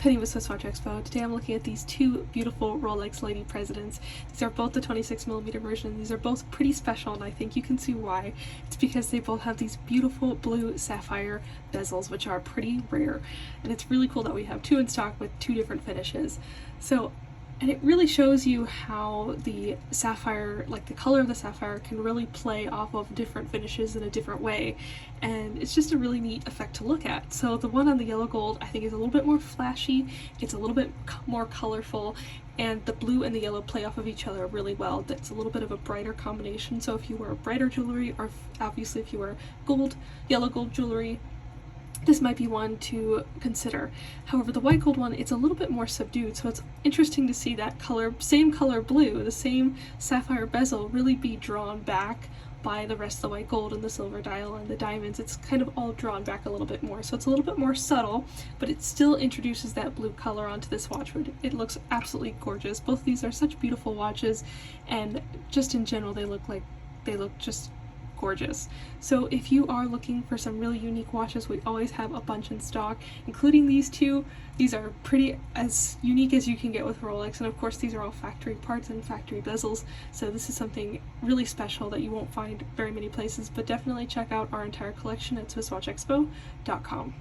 Penny with SwissWatchExpo. Today I'm looking at these two beautiful Rolex Lady Presidents. These are both the 26mm version. These are both pretty special, and I think you can see why. It's because they both have these beautiful blue sapphire bezels, which are pretty rare. And it's really cool that we have two in stock with two different finishes. And it really shows you how the sapphire, like the color of the sapphire, can really play off of different finishes in a different way. And it's just a really neat effect to look at. So the one on the yellow gold I think is a little bit more flashy, it's a little bit more colorful, and the blue and the yellow play off of each other really well. That's a little bit of a brighter combination, so if you wear brighter jewelry, or obviously if you wear yellow gold jewelry, this might be one to consider. However, the white gold one, it's a little bit more subdued, so it's interesting to see that color, same color blue, the same sapphire bezel really be drawn back by the rest of the white gold and the silver dial and the diamonds. It's kind of all drawn back a little bit more, so it's a little bit more subtle, but it still introduces that blue color onto this watch. It looks absolutely gorgeous. Both of these are such beautiful watches, and just in general they look just gorgeous. So if you are looking for some really unique watches, we always have a bunch in stock, including these two. These are pretty as unique as you can get with Rolex, and of course these are all factory parts and factory bezels, so this is something really special that you won't find very many places. But definitely check out our entire collection at SwissWatchExpo.com.